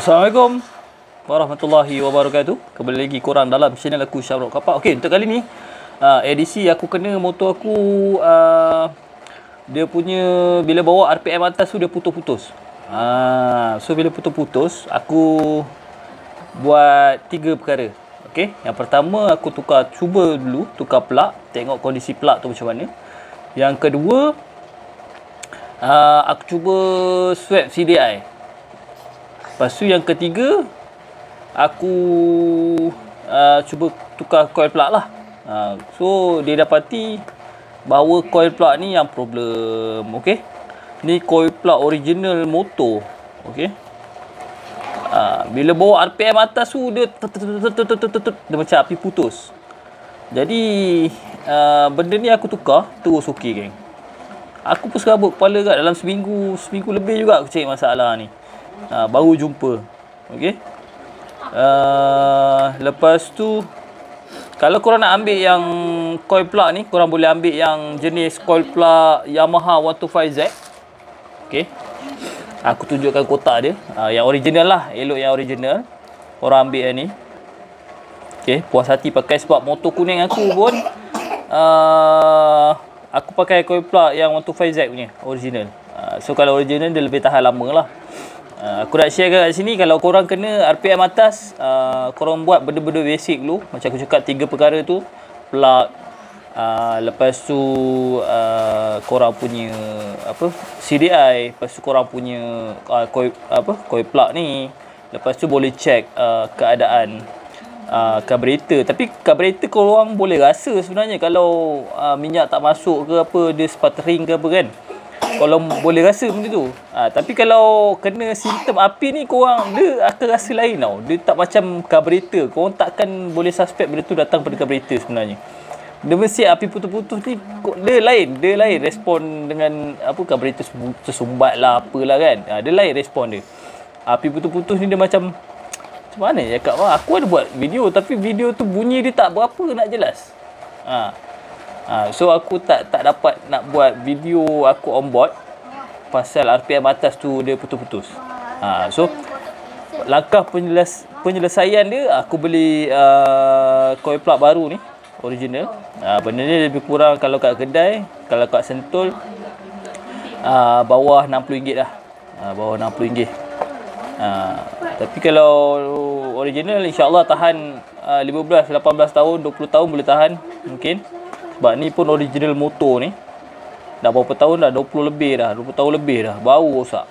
Assalamualaikum warahmatullahi wabarakatuh. Kembali lagi korang dalam channel aku Syamrul Kapak. Okey, untuk kali ni edisi aku kena motor aku dia punya bila bawa RPM atas tu dia putus-putus. So bila putus-putus aku buat 3 perkara. Okey, yang pertama aku cuba dulu tukar plug, tengok kondisi plug tu macam mana. Yang kedua aku cuba swap CDI. Lepas tu yang ketiga aku cuba tukar coil plug lah. So dia dapati bahawa coil plug ni yang problem. Okey, ni coil plug original motor. Okey, bila bawa RPM atas tu dia macam api putus. Jadi benda ni aku tukar terus okey geng. Aku pun serabut kepala kat dalam seminggu lebih juga aku cari masalah ni. Baru jumpa. Okey. Lepas tu kalau korang nak ambil yang coil plug ni, korang boleh ambil yang jenis coil plug Yamaha 125Z. Okey. Aku tunjukkan kotak dia. Yang original lah, elok yang original. Korang ambil yang ni. Okey, puas hati pakai sebab motor kuning aku pun aku pakai coil plug yang 125Z punya original. So kalau original dia lebih tahan lama lah. Aku nak share kat sini, kalau korang kena RPM atas, korang buat benda-benda basic dulu. Macam aku cakap 3 perkara tu, plug, lepas tu korang punya CDI, lepas tu korang punya coil plug ni, lepas tu boleh check keadaan carburetor. Tapi carburetor korang boleh rasa sebenarnya kalau minyak tak masuk ke apa, dia sputtering ke apa kan. Kalau boleh rasa benda tu. Tapi kalau kena simptom api ni, korang dia akan rasa lain tau. Dia tak macam carburetor. Korang takkan boleh suspect benda tu datang pada carburetor sebenarnya. Dia mesti api putus-putus ni dia lain respon dengan carburetor tersumbat lah apalah kan. Dia lain respon dia. Api putus-putus ni dia macam mana ya cakap. Aku ada buat video tapi video tu bunyi dia tak berapa nak jelas. So aku tak dapat nak buat video aku on board pasal RPM atas tu dia putus-putus. So langkah penyelesaian dia, aku beli coil plug baru ni original. Benda ni lebih kurang kalau kat kedai, kalau kat Sentul bawah RM60 lah. Bawah RM60. Tapi kalau original insya-Allah tahan 15, 18 tahun, 20 tahun boleh tahan mungkin. Sebab ni pun original motor ni dah berapa tahun dah, 20 tahun lebih dah baru rosak.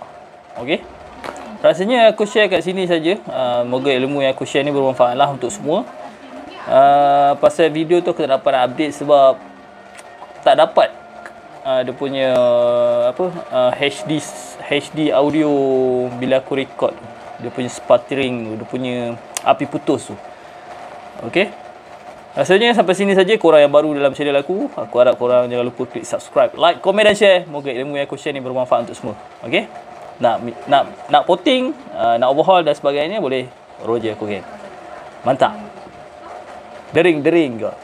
Okey, rasanya aku share kat sini saja. Moga ilmu yang aku share ni bermanfaat lah untuk semua. Pasal video tu aku tak dapat nak update sebab tak dapat dia punya HD audio bila aku record. Dia punya sputtering, dia punya api putus tu. Okey, rasanya sampai sini saja. Korang yang baru dalam channel aku harap korang jangan lupa klik subscribe, like, komen dan share. Moga ilmu yang aku share ni bermanfaat untuk semua. Okey, nak potting, nak overhaul dan sebagainya, boleh roger aku kan. Mantap. Dering kau.